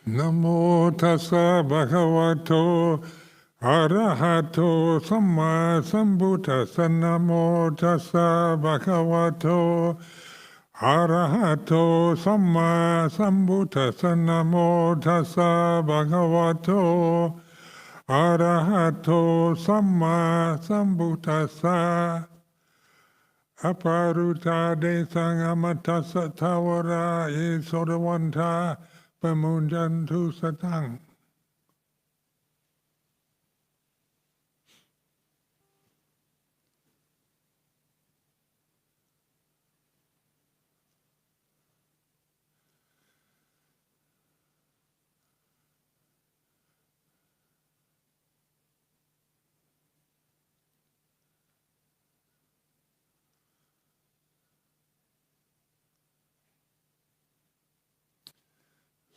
Namo tassa bhagavato arahato samma sambuddhassa. Namo tassa bhagavato arahato samma sambuddhassa. Namo tassa bhagavato arahato samma sambuddhassa. Aparuta de sangamatassa tawara e sodavanta pamunjantu satang.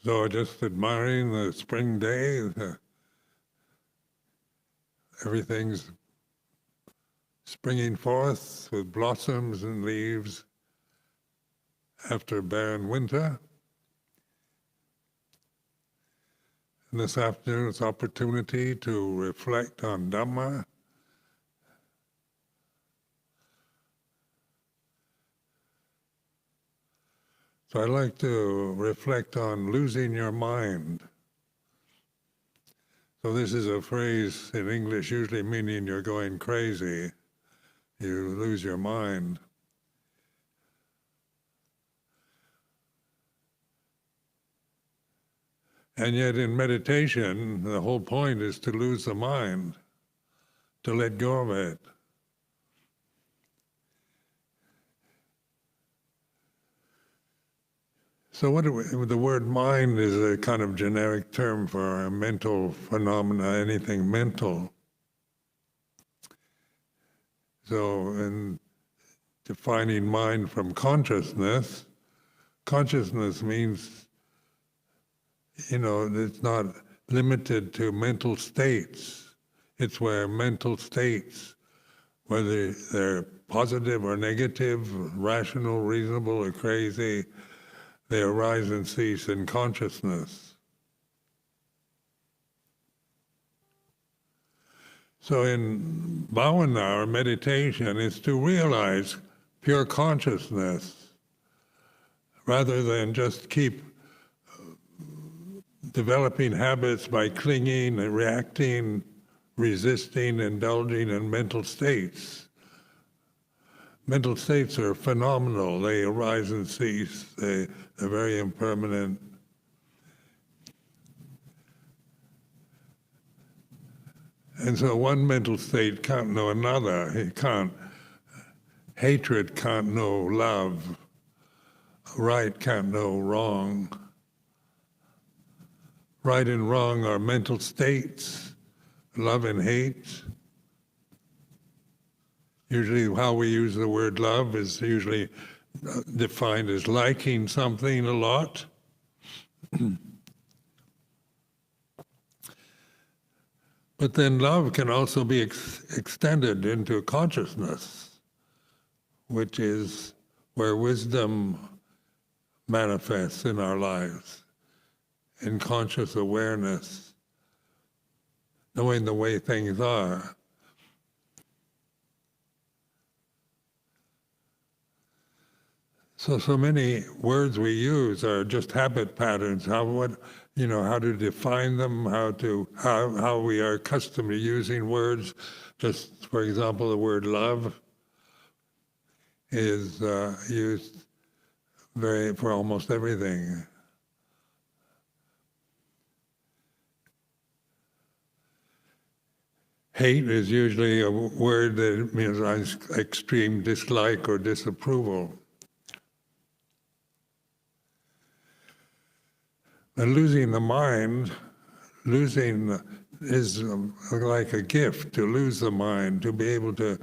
So just admiring the spring day, everything's springing forth with blossoms and leaves after a barren winter. And this afternoon's opportunity to reflect on Dhamma. So I'd like to reflect on losing your mind. So this is a phrase in English usually meaning you're going crazy. You lose your mind. And yet in meditation, the whole point is to lose the mind, to let go of it. So the word mind is a kind of generic term for a mental phenomena, anything mental. So in defining mind from consciousness, consciousness means, it's not limited to mental states. It's where mental states, whether they're positive or negative, rational, reasonable, or crazy, they arise and cease in consciousness. So in bhavana, or meditation, is to realize pure consciousness rather than just keep developing habits by clinging and reacting, resisting, indulging in mental states. Mental states are phenomenal. They arise and cease. They're very impermanent. And so one mental state can't know another. Hatred can't know love. Right can't know wrong. Right and wrong are mental states, love and hate. Usually how we use the word love is usually defined as liking something a lot. But then love can also be extended into consciousness, which is where wisdom manifests in our lives, in conscious awareness, knowing the way things are. So many words we use are just habit patterns. How to define them, how we are accustomed to using words. Just for example, the word love is used for almost everything. Hate is usually a word that means extreme dislike or disapproval. And losing the mind, is like a gift, to lose the mind, to be able to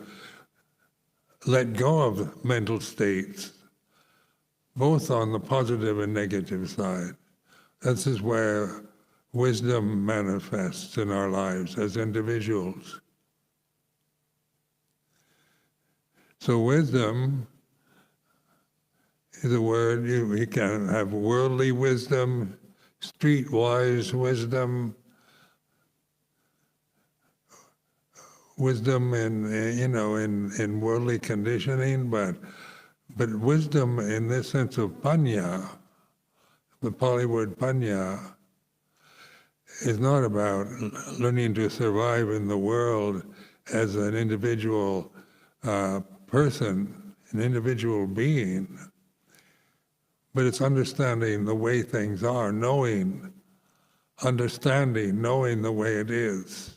let go of mental states, both on the positive and negative side. This is where wisdom manifests in our lives as individuals. So wisdom is a word, you can have worldly wisdom, streetwise wisdom in worldly conditioning, but wisdom in this sense of panya, the Pali word panya, is not about learning to survive in the world as an individual person, an individual being, but it's understanding the way things are, knowing the way it is.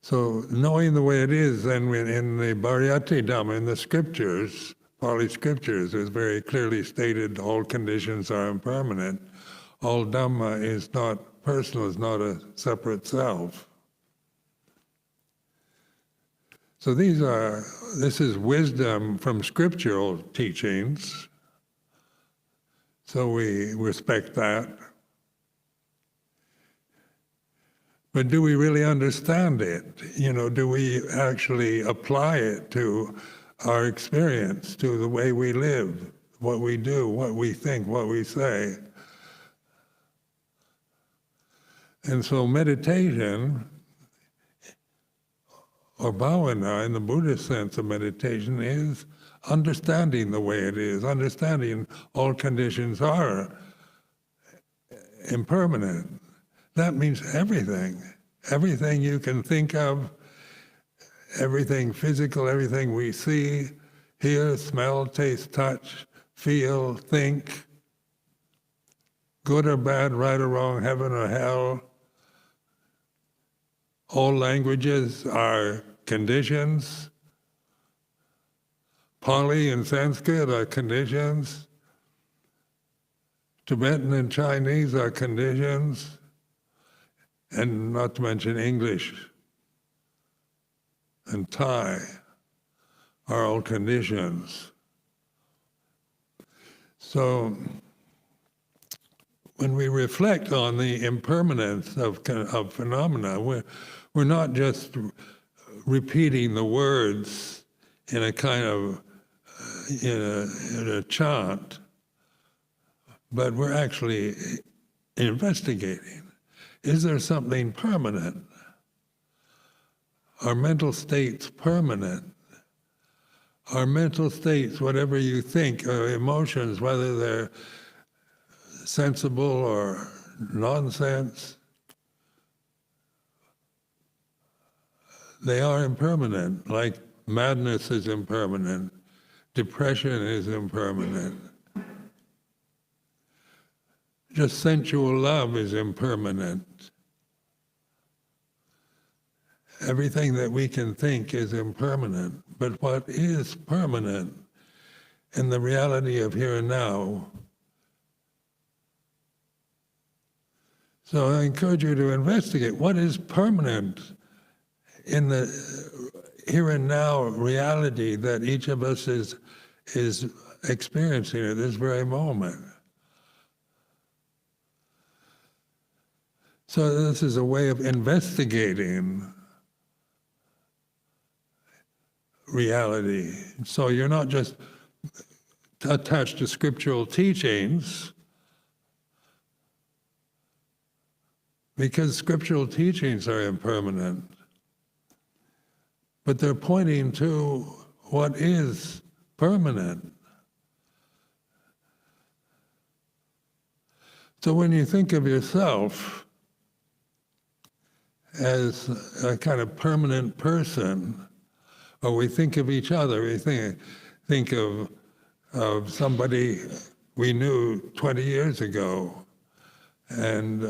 So knowing the way it is, then in the Bhariyati Dhamma, in the scriptures, Pali scriptures, is very clearly stated all conditions are impermanent. All Dhamma is not personal, is not a separate self. So this is wisdom from scriptural teachings, so we respect that. But do we really understand it? Do we actually apply it to our experience, to the way we live, what we do, what we think, what we say? And so meditation, or bhavana in the Buddhist sense of meditation, is understanding the way it is, understanding all conditions are impermanent. That means everything you can think of, everything physical, everything we see, hear, smell, taste, touch, feel, think, good or bad, right or wrong, heaven or hell. All languages are conditions. Pali and Sanskrit are conditions. Tibetan and Chinese are conditions. And not to mention English and Thai are all conditions. So when we reflect on the impermanence of phenomena, we're not just repeating the words in a kind of in a chant, but we're actually investigating. Is there something permanent? Are mental states permanent? Are mental states, whatever you think, or emotions, whether they're sensible or nonsense, they are impermanent, like madness is impermanent, depression is impermanent. Just sensual love is impermanent. Everything that we can think is impermanent, but what is permanent in the reality of here and now? So I encourage you to investigate what is permanent in the here and now reality that each of us is experiencing at this very moment. So this is a way of investigating reality. So you're not just attached to scriptural teachings, because scriptural teachings are impermanent, but they're pointing to what is permanent. So when you think of yourself as a kind of permanent person, or we think of each other, we think of somebody we knew 20 years ago, and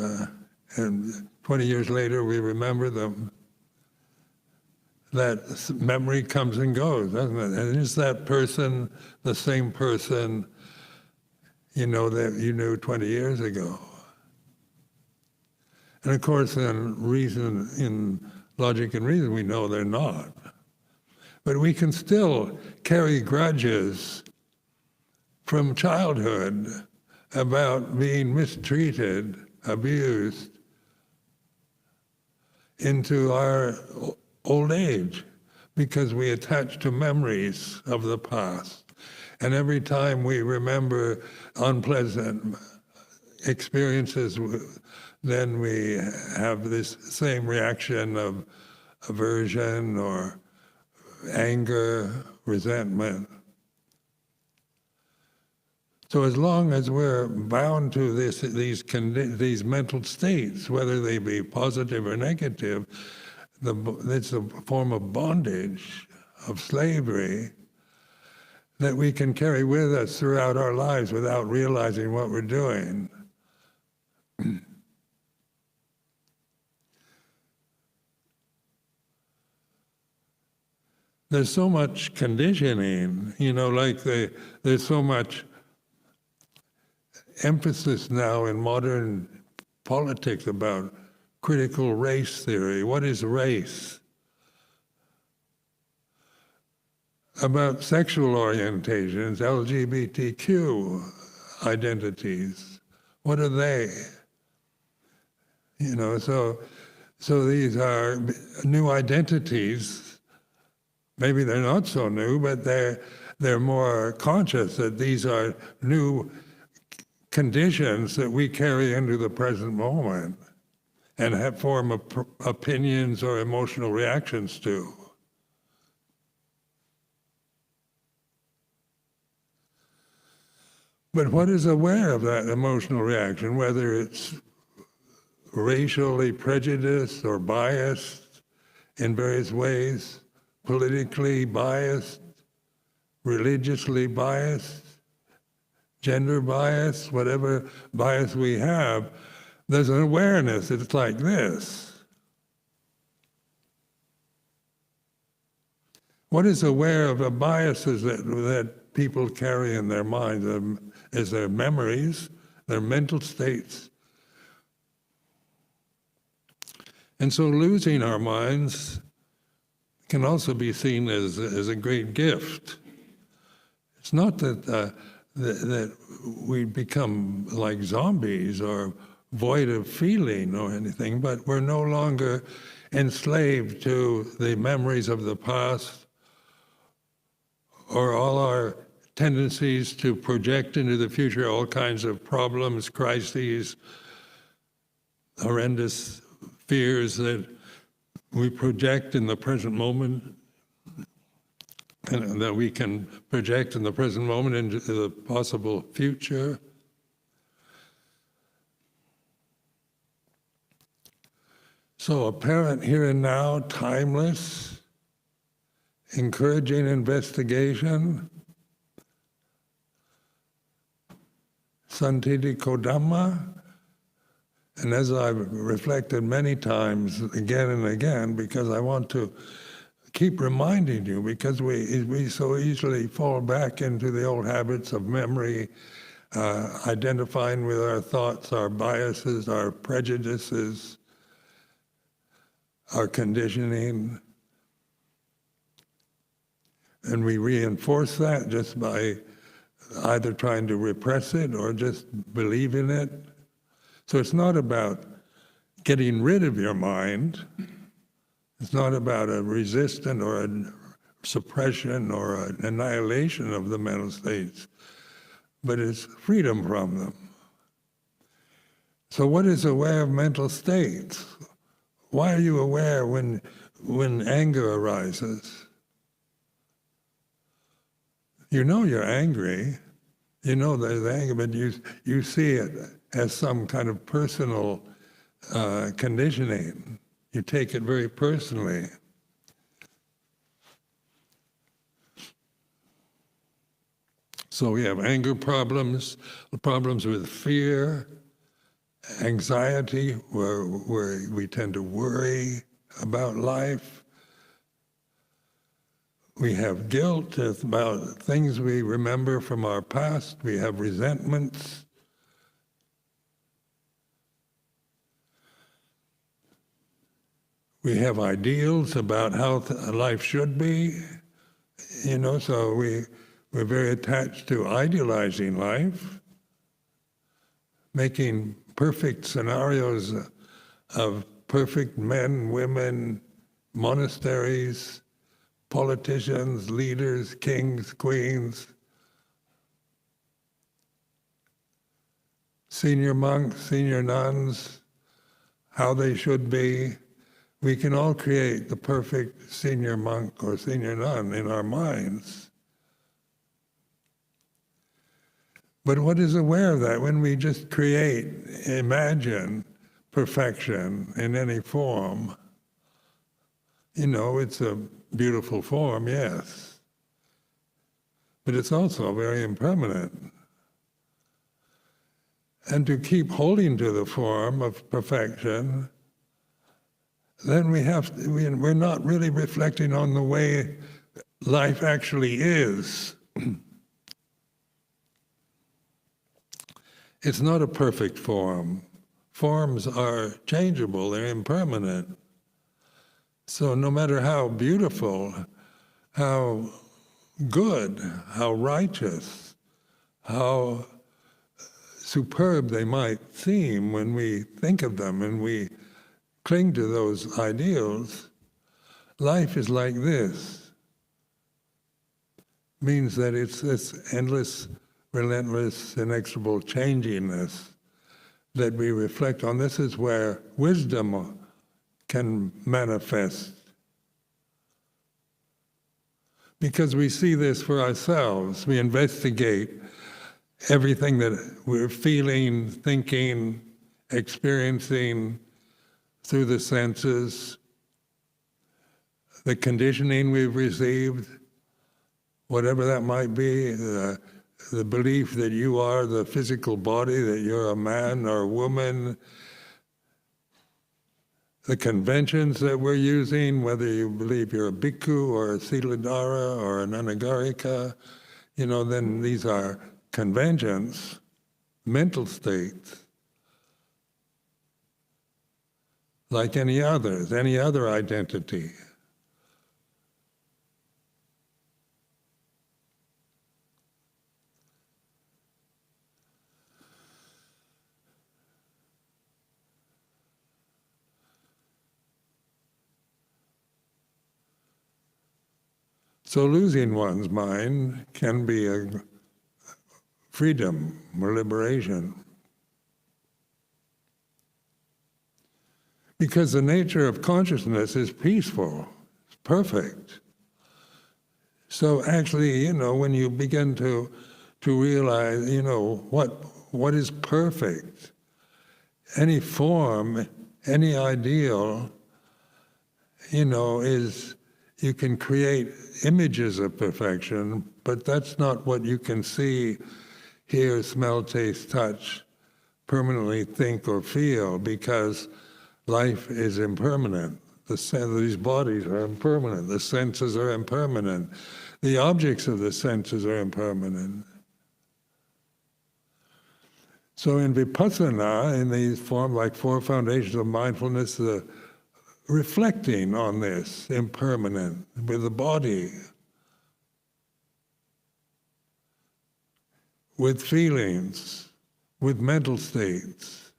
20 years later we remember them. That memory comes and goes, doesn't it? And is that person the same person that you knew 20 years ago? And of course, in logic and reason, we know they're not. But we can still carry grudges from childhood about being mistreated, abused, into our old age, because we attach to memories of the past. And every time we remember unpleasant experiences, then we have this same reaction of aversion or anger, resentment. So as long as we're bound to these mental states, whether they be positive or negative, it's a form of bondage, of slavery, that we can carry with us throughout our lives without realizing what we're doing. There's so much conditioning, like there's so much emphasis now in modern politics about critical race theory. What is race? About sexual orientations, LGBTQ identities. What are they? So these are new identities. Maybe they're not so new, but they're more conscious that these are new conditions that we carry into the present moment and form opinions or emotional reactions to. But what is aware of that emotional reaction, whether it's racially prejudiced or biased in various ways, politically biased, religiously biased, gender bias, whatever bias we have, there's an awareness. It's like this. What is aware of the biases that people carry in their minds is their memories, their mental states. And so losing our minds can also be seen as a great gift. It's not that we become like zombies or void of feeling or anything, but we're no longer enslaved to the memories of the past or all our tendencies to project into the future all kinds of problems, crises, horrendous fears that we project in the present moment, and that we can project in the present moment into the possible future. So apparent here and now, timeless, encouraging investigation, santiti kodhamma. And as I've reflected many times again and again, because I want to keep reminding you, because we so easily fall back into the old habits of memory, identifying with our thoughts, our biases, our prejudices, our conditioning. And we reinforce that just by either trying to repress it or just believe in it. So it's not about getting rid of your mind. It's not about a resistance or a suppression or an annihilation of the mental states, but it's freedom from them. So what is aware of mental states? Why are you aware when anger arises? You know you're angry. You know there's anger, but you see it as some kind of personal conditioning. You take it very personally. So we have anger problems with fear, anxiety, where we tend to worry about life. We have guilt about things we remember from our past. We have resentments. We have ideals about how life should be, so we're very attached to idealizing life, making perfect scenarios of perfect men, women, monasteries, politicians, leaders, kings, queens, senior monks, senior nuns, how they should be. We can all create the perfect senior monk or senior nun in our minds. But what is aware of that when we just imagine perfection in any form? It's a beautiful form, yes. But it's also very impermanent. And to keep holding to the form of perfection, then we're not really reflecting on the way life actually is. It's not a perfect form. Forms are changeable, they're impermanent. So no matter how beautiful, how good, how righteous, how superb they might seem when we think of them and we cling to those ideals, life is like this. Means that it's this endless, relentless, inexorable changiness that we reflect on. This is where wisdom can manifest. Because we see this for ourselves. We investigate everything that we're feeling, thinking, experiencing through the senses, the conditioning we've received, whatever that might be, the belief that you are the physical body, that you're a man or a woman, the conventions that we're using, whether you believe you're a bhikkhu or a siladhara or an anagarika, then these are conventions, mental states, like any other identity. So losing one's mind can be a freedom or liberation. Because the nature of consciousness is peaceful, it's perfect. So actually, when you begin to realize, what is perfect, any form, any ideal, is, you can create images of perfection, but that's not what you can see, hear, smell, taste, touch, permanently think or feel, because life is impermanent. These bodies are impermanent. The senses are impermanent. The objects of the senses are impermanent. So in vipassana, in these forms like four foundations of mindfulness, the reflecting on this impermanent with the body, with feelings, with mental states.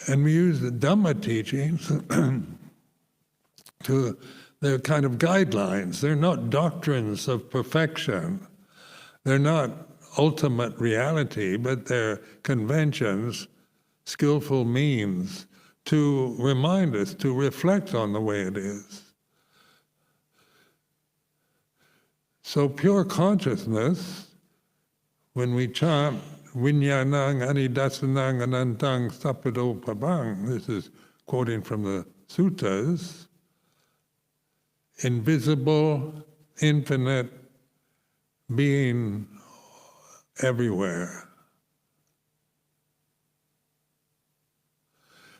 And we use the Dhamma teachings they're kind of guidelines. They're not doctrines of perfection. They're not ultimate reality, but they're conventions, skillful means to remind us, to reflect on the way it is. So pure consciousness, when we chant Vinyanang Anidasanang Anantang Sapado Pabang, this is quoting from the suttas, invisible, infinite being everywhere.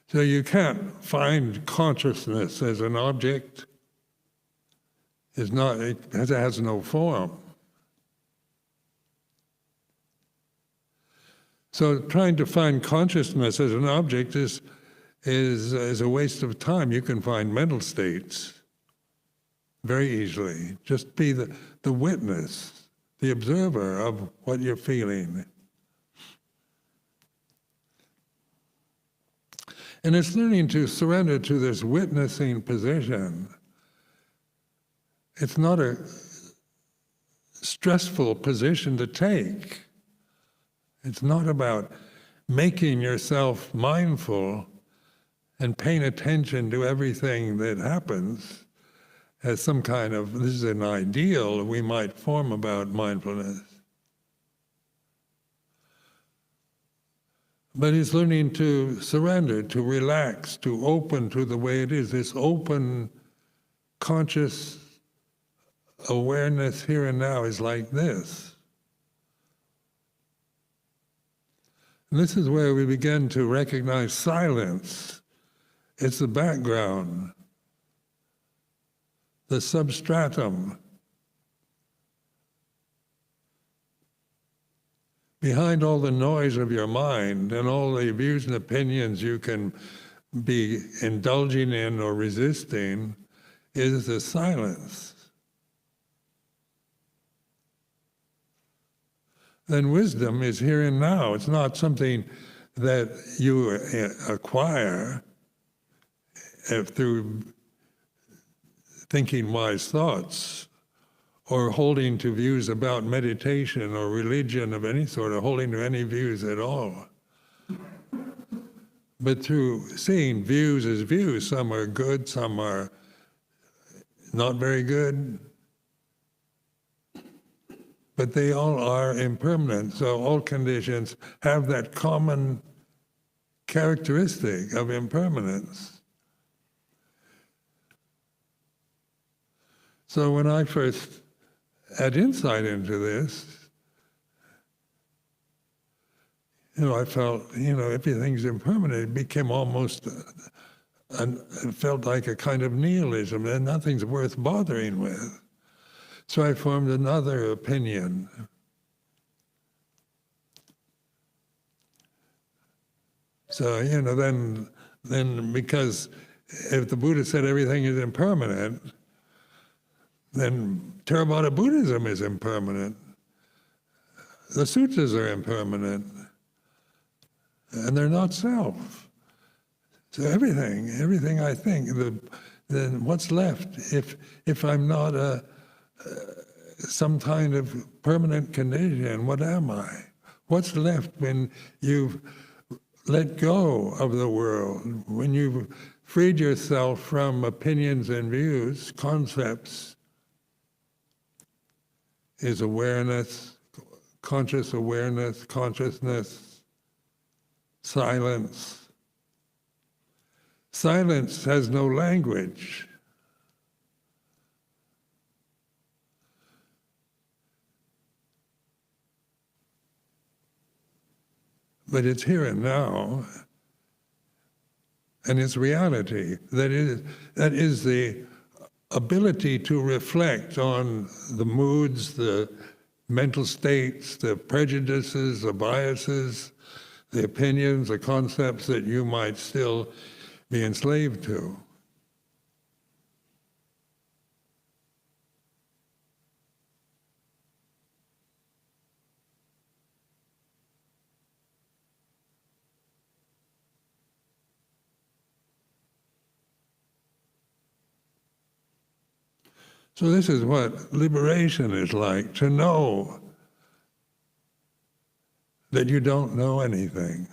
So you can't find consciousness as an object. It has no form. So trying to find consciousness as an object is a waste of time. You can find mental states very easily. Just be the witness, the observer of what you're feeling. And it's learning to surrender to this witnessing position. It's not a stressful position to take. It's not about making yourself mindful and paying attention to everything that happens as some kind of, this is an ideal we might form about mindfulness. But it's learning to surrender, to relax, to open to the way it is, this open, conscious awareness here and now is like this. And this is where we begin to recognize silence. It's the background, the substratum. Behind all the noise of your mind and all the views and opinions you can be indulging in or resisting is the silence. Then wisdom is here and now. It's not something that you acquire through thinking wise thoughts or holding to views about meditation or religion of any sort, or holding to any views at all. But through seeing views as views, some are good, some are not very good, but they all are impermanent. So all conditions have that common characteristic of impermanence. So when I first had insight into this, I felt, everything's impermanent. It became almost, it felt like a kind of nihilism, and nothing's worth bothering with. So I formed another opinion. So, then because if the Buddha said everything is impermanent, then Theravada Buddhism is impermanent. The sutras are impermanent. And they're not self. So everything I think, then what's left if I'm not some kind of permanent condition? What am I? What's left when you've let go of the world, when you've freed yourself from opinions and views, concepts? Is awareness, conscious awareness, consciousness, silence. Silence has no language. But it's here and now, and it's reality. That is the ability to reflect on the moods, the mental states, the prejudices, the biases, the opinions, the concepts that you might still be enslaved to. So this is what liberation is like, to know that you don't know anything,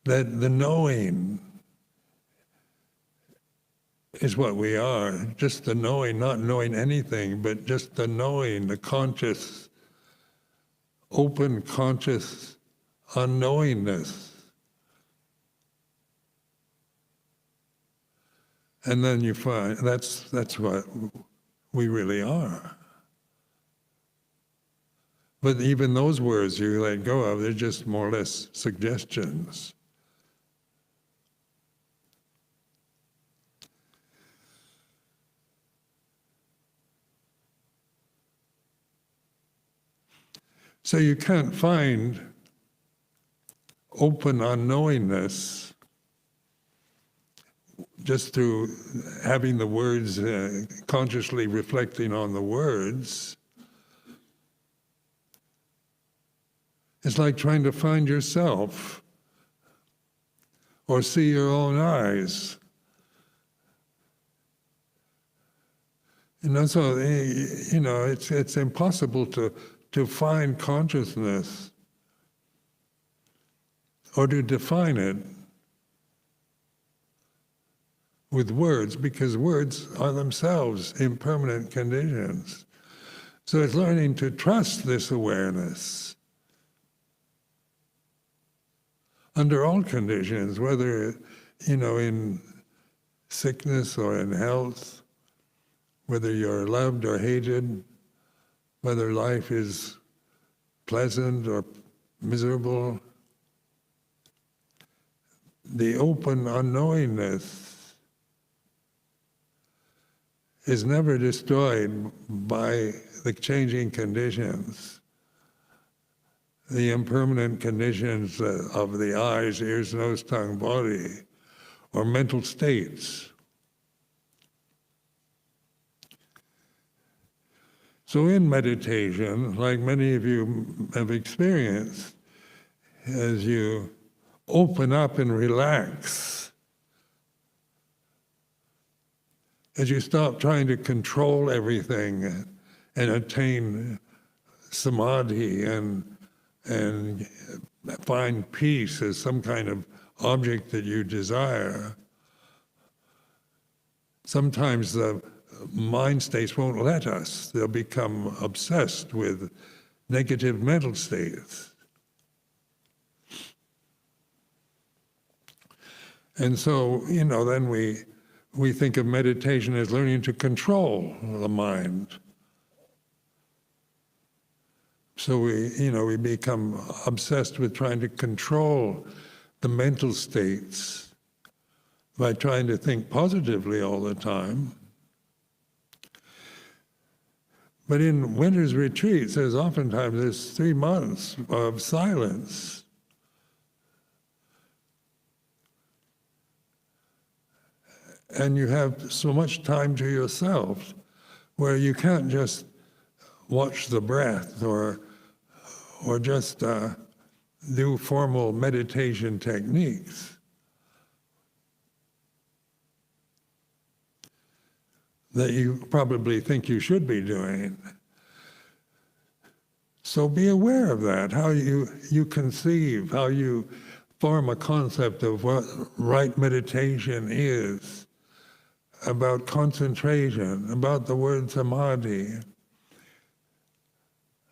that the knowing is what we are, just the knowing, not knowing anything, but just the knowing, the conscious, open, conscious unknowingness. And then you find that's what we really are. But even those words you let go of, they're just more or less suggestions. So you can't find open unknowingness just through having the words, consciously reflecting on the words. It's like trying to find yourself or see your own eyes. So it's impossible to find consciousness or to define it with words, because words are themselves impermanent conditions. So it's learning to trust this awareness under all conditions, whether, in sickness or in health, whether you're loved or hated, whether life is pleasant or miserable. The open unknowingness is never destroyed by the changing conditions, the impermanent conditions of the eyes, ears, nose, tongue, body, or mental states. So in meditation, like many of you have experienced, as you open up and relax, as you stop trying to control everything and attain samadhi and find peace as some kind of object that you desire, sometimes the mind states won't let us. They'll become obsessed with negative mental states. And so, then we think of meditation as learning to control the mind. So we become obsessed with trying to control the mental states by trying to think positively all the time. But in winter's retreats, there's 3 months of silence. And you have so much time to yourself where you can't just watch the breath or just do formal meditation techniques. That you probably think you should be doing. So be aware of that, how you conceive, how you form a concept of what right meditation is, about concentration, about the word samadhi,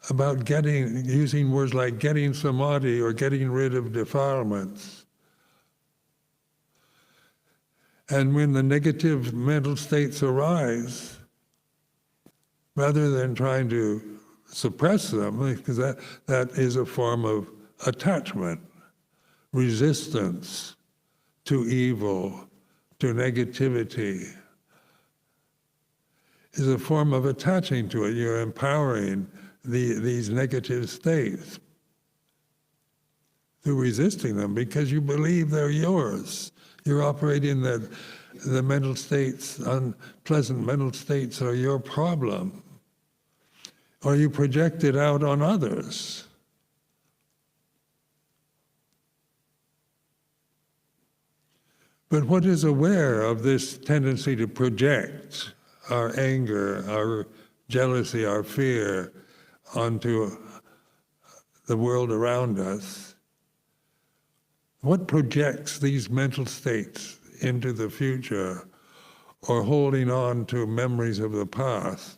about using words like getting samadhi or getting rid of defilements. And when the negative mental states arise, rather than trying to suppress them, because that is a form of attachment, resistance to evil, to negativity, is a form of attaching to it. You're empowering these negative states through resisting them because you believe they're yours. You're operating the mental states, unpleasant mental states are your problem. Or you project it out on others. But what is aware of this tendency to project our anger, our jealousy, our fear onto the world around us? What projects these mental states into the future or holding on to memories of the past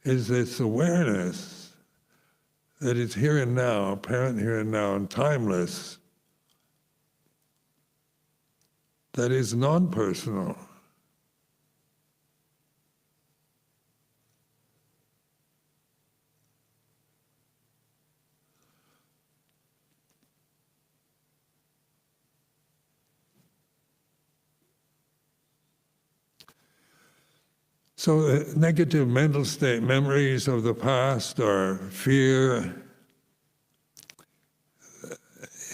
is this awareness that it's here and now, apparent here and now, and timeless, that is non-personal. So negative mental state, memories of the past or fear,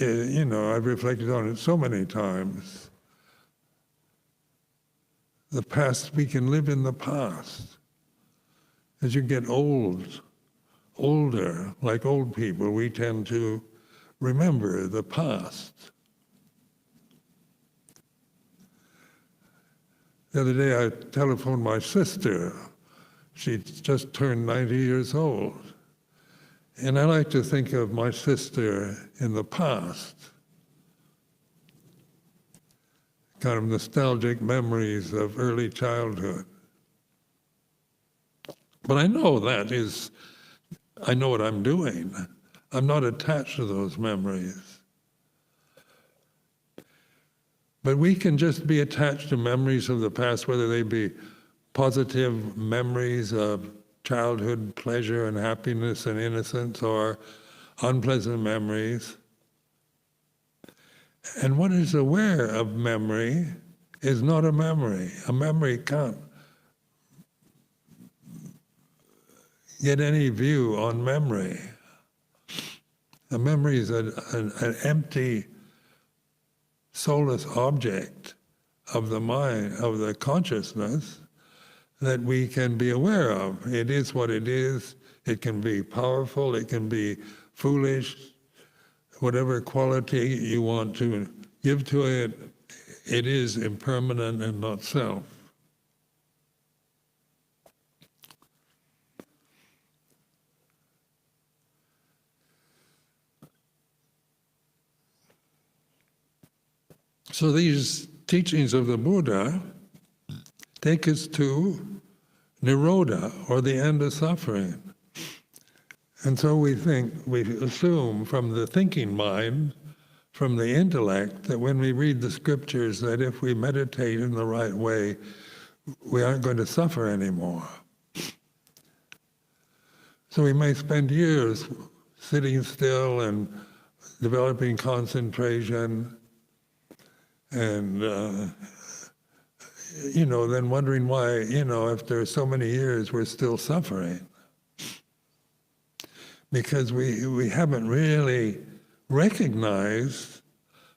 I've reflected on it so many times. The past, we can live in the past. As you get older, like old people, we tend to remember the past. The other day I telephoned my sister. She just turned 90 years old. And I like to think of my sister in the past. Kind of nostalgic memories of early childhood. But I know I know what I'm doing. I'm not attached to those memories. But we can just be attached to memories of the past, whether they be positive memories of childhood pleasure and happiness and innocence, or unpleasant memories. And what is aware of memory is not a memory. A memory can't get any view on memory. A memory is an empty, soulless object of the mind, of the consciousness, that we can be aware of. It is what it is. It can be powerful, it can be foolish, whatever quality you want to give to it, it is impermanent and not self. So these teachings of the Buddha take us to Nirodha, or the end of suffering. And so we assume from the thinking mind, from the intellect, that when we read the scriptures, that if we meditate in the right way, we aren't going to suffer anymore. So we may spend years sitting still and developing concentration, and then wondering why, after so many years, we're still suffering. Because we haven't really recognized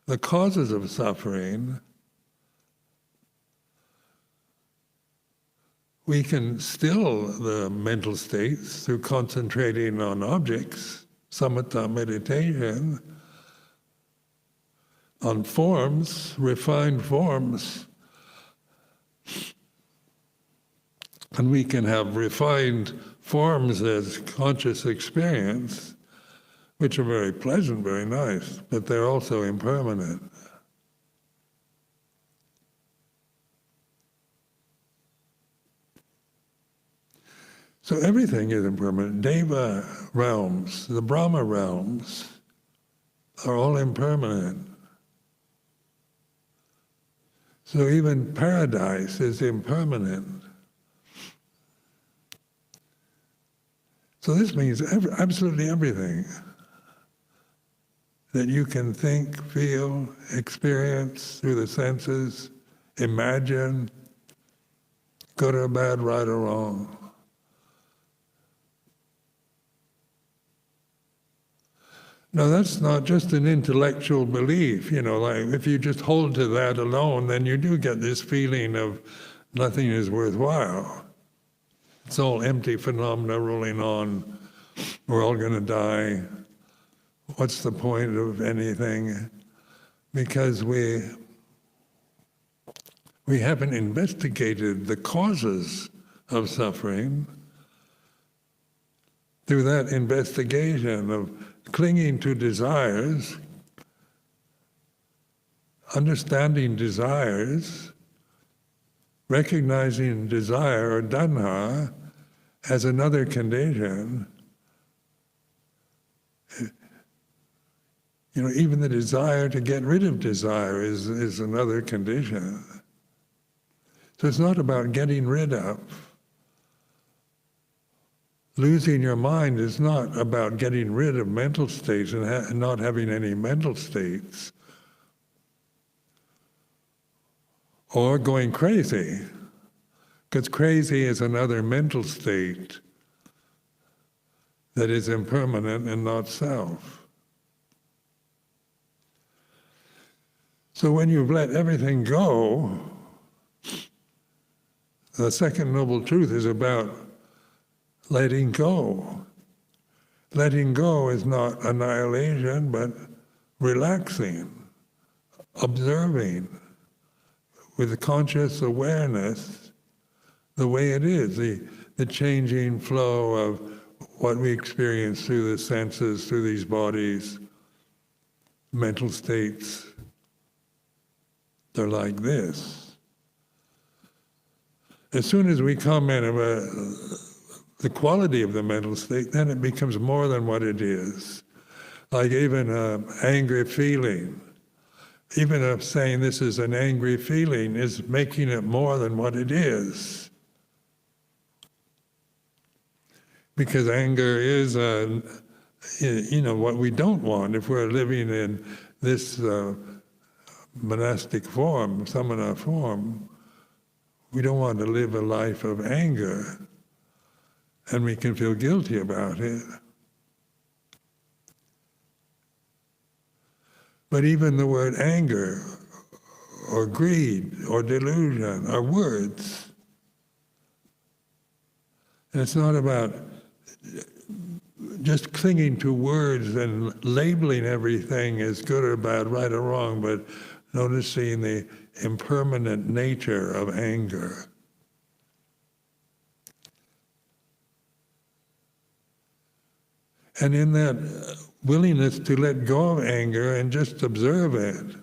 the causes of suffering. We can still the mental states through concentrating on objects, samatha meditation, on forms, refined forms. And we can have refined forms as conscious experience, which are very pleasant, very nice, but they're also impermanent. So everything is impermanent. Deva realms, the Brahma realms, are all impermanent. So even paradise is impermanent. So this means absolutely everything that you can think, feel, experience through the senses, imagine, good or bad, right or wrong. Now that's not just an intellectual belief, like if you just hold to that alone, then you do get this feeling of nothing is worthwhile. It's all empty phenomena rolling on. We're all going to die. What's the point of anything? Because we haven't investigated the causes of suffering. Through that investigation of clinging to desires, understanding desires, recognizing desire or tanha as another condition, even the desire to get rid of desire is another condition. So it's not about getting rid of. Losing your mind is not about getting rid of mental states and not having any mental states, or going crazy, because crazy is another mental state that is impermanent and not self. So when you've let everything go, the second noble truth is about letting go. Letting go is not annihilation, but relaxing, observing, with the conscious awareness the way it is, the changing flow of what we experience through the senses, through these bodies, mental states. They're like this. As soon as we comment about the quality of the mental state, then it becomes more than what it is. Like even an angry feeling. Even if saying this is an angry feeling is making it more than what it is. Because anger is, what we don't want if we're living in this monastic form, samana form. We don't want to live a life of anger, and we can feel guilty about it. But even the word anger, or greed, or delusion, are words. And it's not about just clinging to words and labeling everything as good or bad, right or wrong, but noticing the impermanent nature of anger. And in that willingness to let go of anger and just observe it,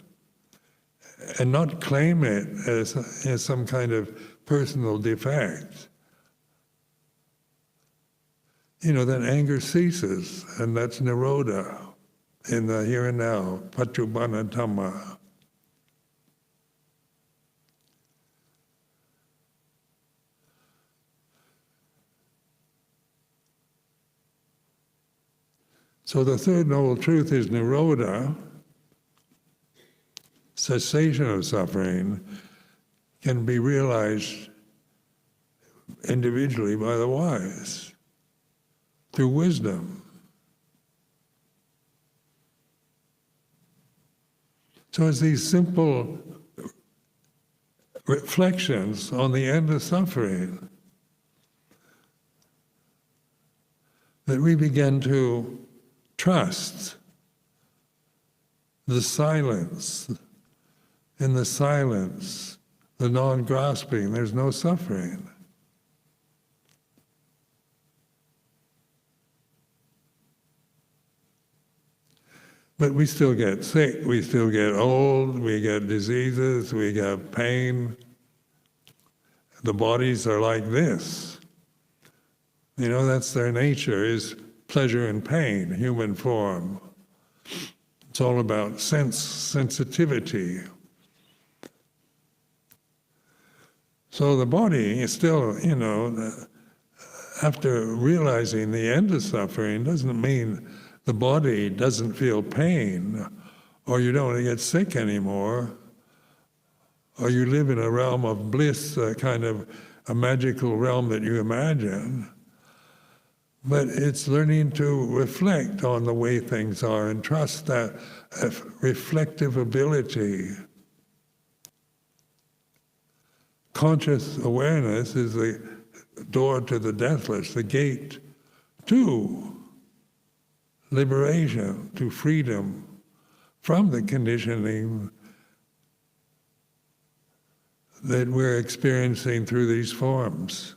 and not claim it as some kind of personal defect, then anger ceases, and that's nirodha in the here and now, paccuppanna dhamma. So the third noble truth is nirodha, cessation of suffering, can be realized individually by the wise, through wisdom. So it's these simple reflections on the end of suffering that we begin to trust the silence. In the silence, the non-grasping, there's no suffering. But we still get sick, we still get old, we get diseases, we get pain. The bodies are like this. That's their nature, is pleasure and pain, human form. It's all about sensitivity. So the body is still, after realizing the end of suffering, doesn't mean the body doesn't feel pain, or you don't get sick anymore, or you live in a realm of bliss, kind of a magical realm that you imagine. But it's learning to reflect on the way things are and trust that reflective ability. Conscious awareness is the door to the deathless, the gate to liberation, to freedom from the conditioning that we're experiencing through these forms.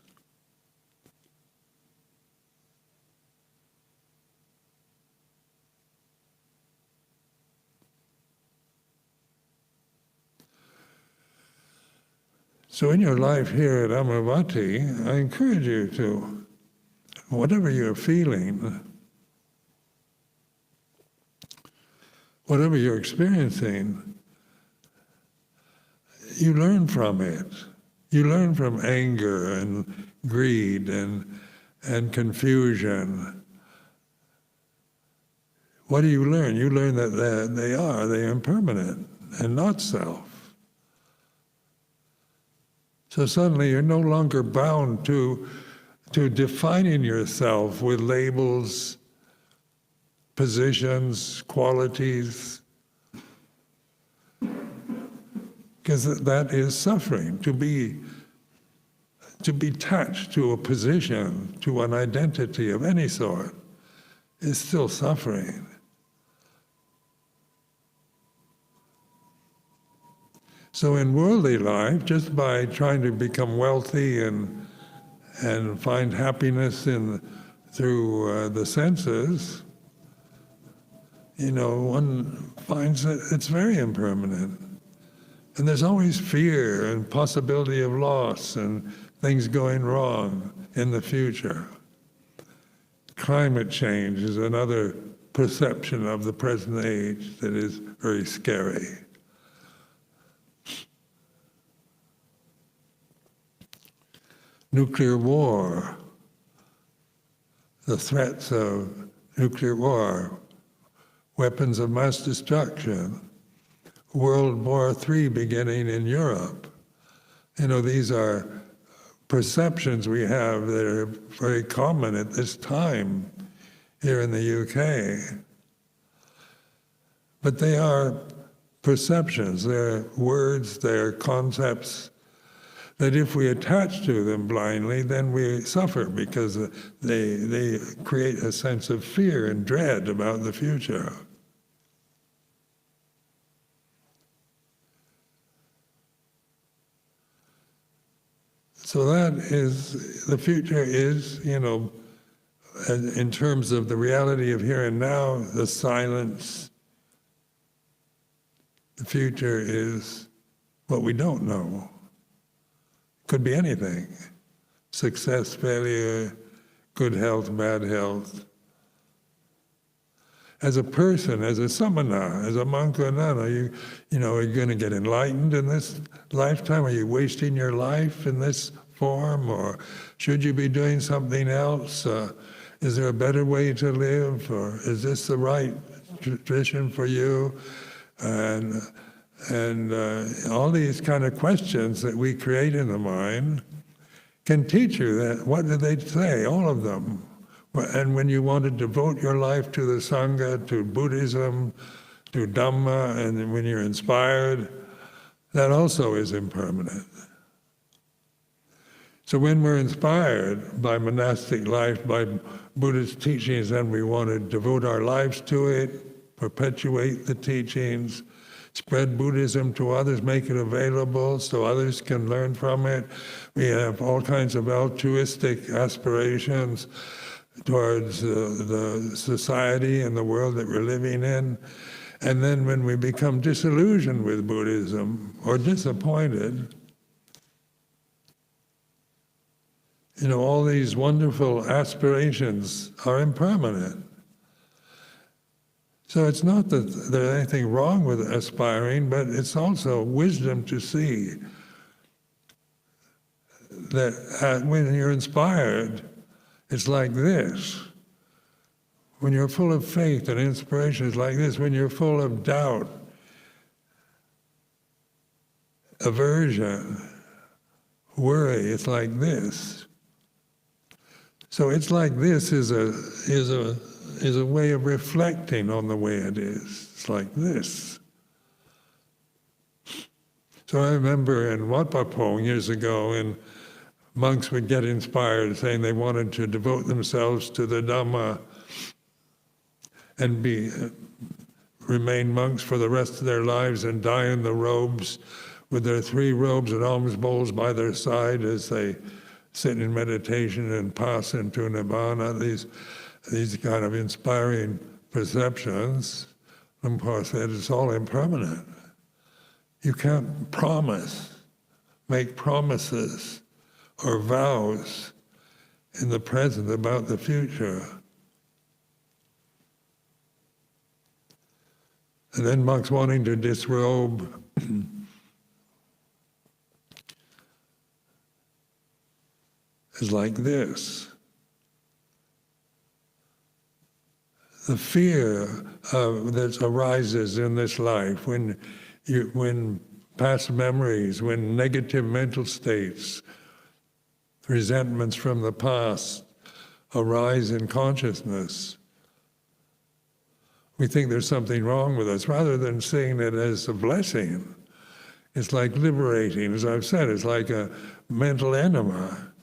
So in your life here at Amaravati, I encourage you to, whatever you're feeling, whatever you're experiencing, you learn from it. You learn from anger and greed and confusion. What do you learn? You learn that they're impermanent and not self. So suddenly you're no longer bound to defining yourself with labels, positions, qualities, because that is suffering. To be attached to a position, to an identity of any sort, is still suffering. So in worldly life, just by trying to become wealthy and find happiness through the senses, one finds that it's very impermanent. And there's always fear and possibility of loss and things going wrong in the future. Climate change is another perception of the present age that is very scary. Nuclear war, the threats of nuclear war, weapons of mass destruction, World War III beginning in Europe. These are perceptions we have that are very common at this time here in the UK. But they are perceptions, they're words, they're concepts that if we attach to them blindly, then we suffer because they create a sense of fear and dread about the future. So that is, the future is, in terms of the reality of here and now, the silence, the future is what we don't know. Could be anything. Success, failure, good health, bad health. As a person, as a samana, as a monk or nun, are you going to get enlightened in this lifetime? Are you wasting your life in this form? Or should you be doing something else? Is there a better way to live? Or is this the right tradition for you? And all these kind of questions that we create in the mind can teach you that, what do they say? All of them. And when you want to devote your life to the Sangha, to Buddhism, to Dhamma, and when you're inspired, that also is impermanent. So when we're inspired by monastic life, by Buddhist teachings, and we want to devote our lives to it, perpetuate the teachings, spread Buddhism to others, make it available so others can learn from it. We have all kinds of altruistic aspirations towards the society and the world that we're living in. And then when we become disillusioned with Buddhism or disappointed, all these wonderful aspirations are impermanent. So it's not that there's anything wrong with aspiring, but it's also wisdom to see that when you're inspired, it's like this. When you're full of faith and inspiration, it's like this. When you're full of doubt, aversion, worry, it's like this. So it's like this is a way of reflecting on the way it is. It's like this. So I remember in Wat Pah Pong years ago, and monks would get inspired, saying they wanted to devote themselves to the Dhamma and remain monks for the rest of their lives and die in the robes with their 3 robes and alms bowls by their side as they sit in meditation and pass into Nibbana. These kind of inspiring perceptions, Luang Por said, it's all impermanent. You can't make promises or vows in the present about the future. And then monks wanting to disrobe is like this. The fear that arises in this life when past memories, when negative mental states, resentments from the past arise in consciousness, we think there's something wrong with us, rather than seeing it as a blessing. It's like liberating, as I've said, it's like a mental enema.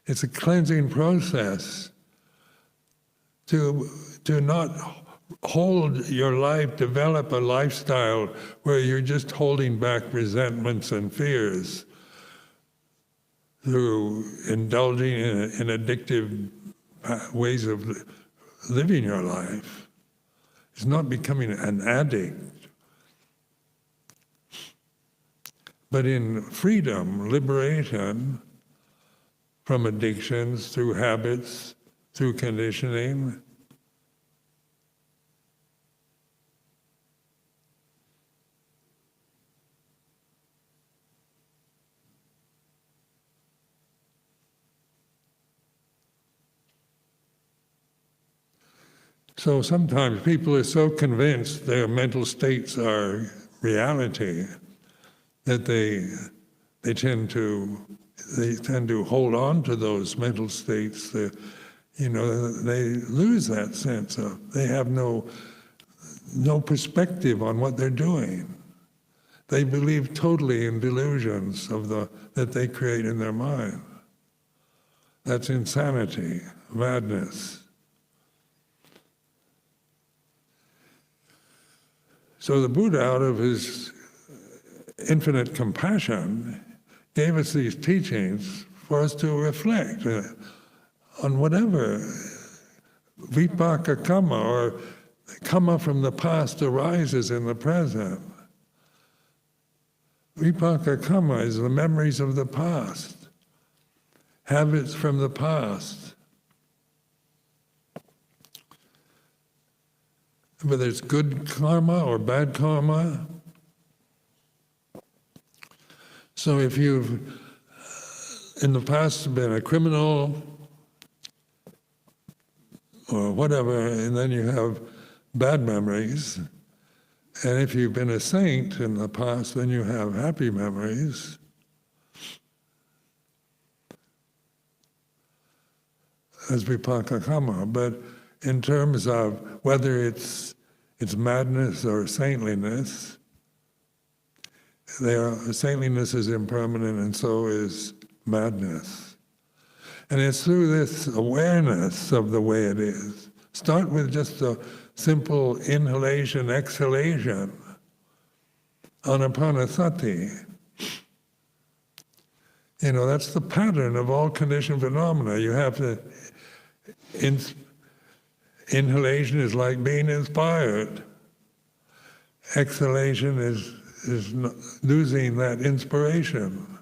It's a cleansing process to not hold your life, develop a lifestyle where you're just holding back resentments and fears through indulging in addictive ways of living your life. It's not becoming an addict. But in freedom, liberation from addictions, through habits, through conditioning, so sometimes people are so convinced their mental states are reality that they tend to hold on to those mental states. They lose that sense of, they have no perspective on what they're doing. They believe totally in delusions that they create in their mind. That's insanity, madness. So the Buddha, out of his infinite compassion, gave us these teachings for us to reflect on whatever vipaka kamma, or kamma from the past, arises in the present. Vipaka kamma is the memories of the past, habits from the past. Whether it's good karma or bad karma. So if you've in the past been a criminal or whatever, and then you have bad memories, and if you've been a saint in the past, then you have happy memories. As vipaka kamma. But in terms of whether it's madness or saintliness, saintliness is impermanent, and so is madness. And it's through this awareness of the way it is. Start with just a simple inhalation, exhalation, anapanasati. That's the pattern of all conditioned phenomena. You have to, inhalation is like being inspired. Exhalation is losing that inspiration.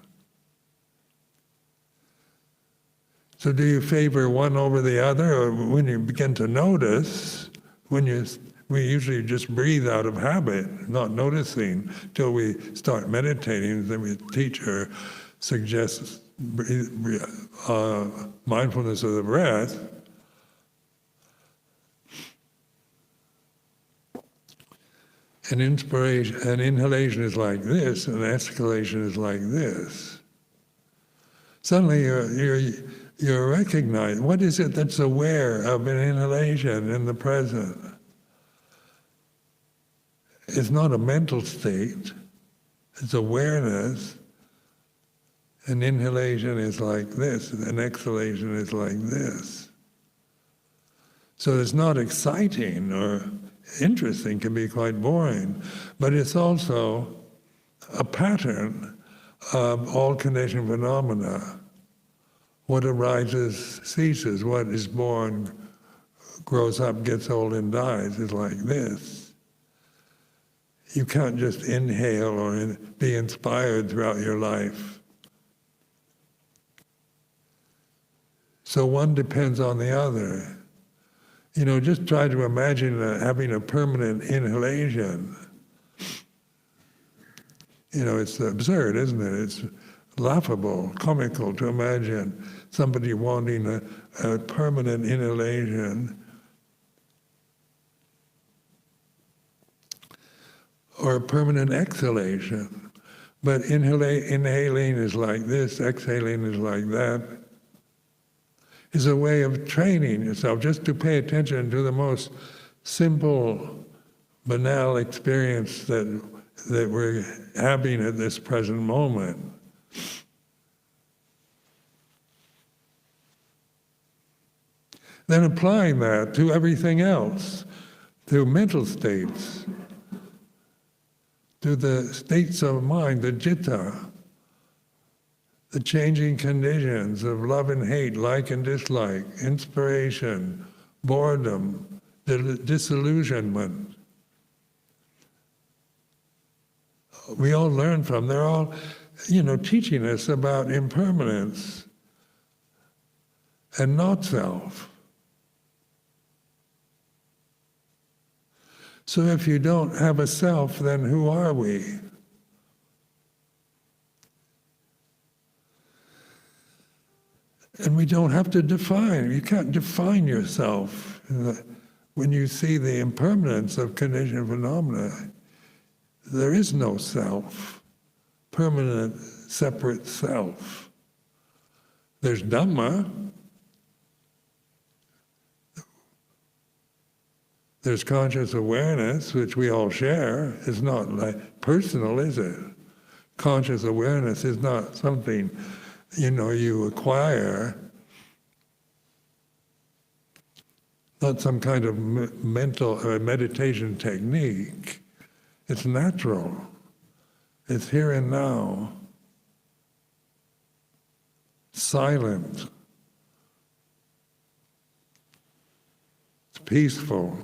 So do you favor one over the other, or when you begin to notice, we usually just breathe out of habit, not noticing, till we start meditating, then the teacher suggests mindfulness of the breath. And inhalation is like this, and exhalation is like this. Suddenly you're recognizing, what is it that's aware of an inhalation in the present? It's not a mental state, it's awareness. And inhalation is like this, and exhalation is like this. So it's not exciting or interesting, can be quite boring, but it's also a pattern of all conditioned phenomena. What arises ceases, what is born grows up, gets old and dies, is like this. You can't just inhale or be inspired throughout your life. So one depends on the other. Just try to imagine having a permanent inhalation. It's absurd, isn't it? It's laughable, comical to imagine somebody wanting a permanent inhalation or a permanent exhalation. But inhaling is like this, exhaling is like that. Is a way of training yourself just to pay attention to the most simple, banal experience that we're having at this present moment. Then applying that to everything else, through mental states, through the states of mind, the citta, the changing conditions of love and hate, like and dislike, inspiration, boredom, disillusionment. We all learn from, they're all, teaching us about impermanence and not self. So if you don't have a self, then who are we? And we don't have to define. You can't define yourself. When you see the impermanence of conditioned phenomena, there is no self, permanent, separate self. There's Dhamma. There's conscious awareness, which we all share. It's not like personal, is it? Conscious awareness is not something you acquire, not some kind of mental or meditation technique. It's natural. It's here and now. Silent. It's peaceful.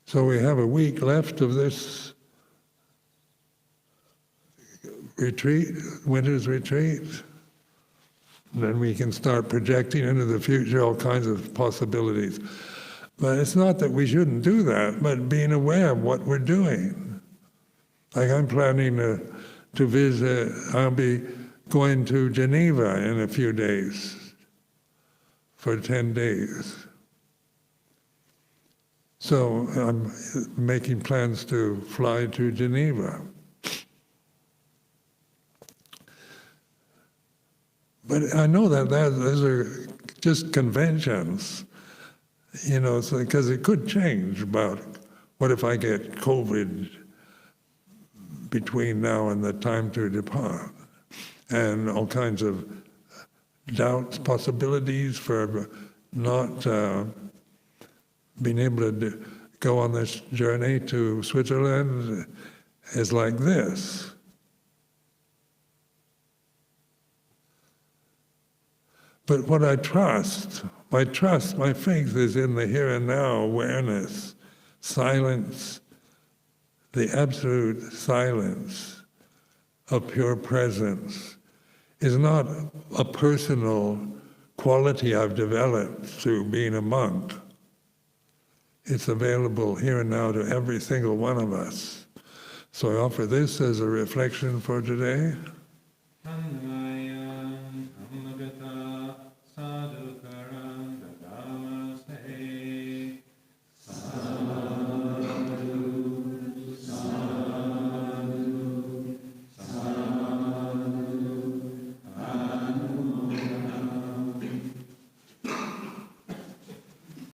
So we have a week left of this retreat, winter's retreat. And then we can start projecting into the future all kinds of possibilities. But it's not that we shouldn't do that, but being aware of what we're doing. Like I'm planning to visit, I'll be going to Geneva in a few days, for 10 days. So I'm making plans to fly to Geneva. But I know that those are just conventions, because it could change about what if I get COVID between now and the time to depart, and all kinds of doubts, possibilities for not being able to go on this journey to Switzerland is like this. But what I trust, my faith is in the here and now awareness, silence, the absolute silence of pure presence is not a personal quality I've developed through being a monk. It's available here and now to every single one of us. So I offer this as a reflection for today.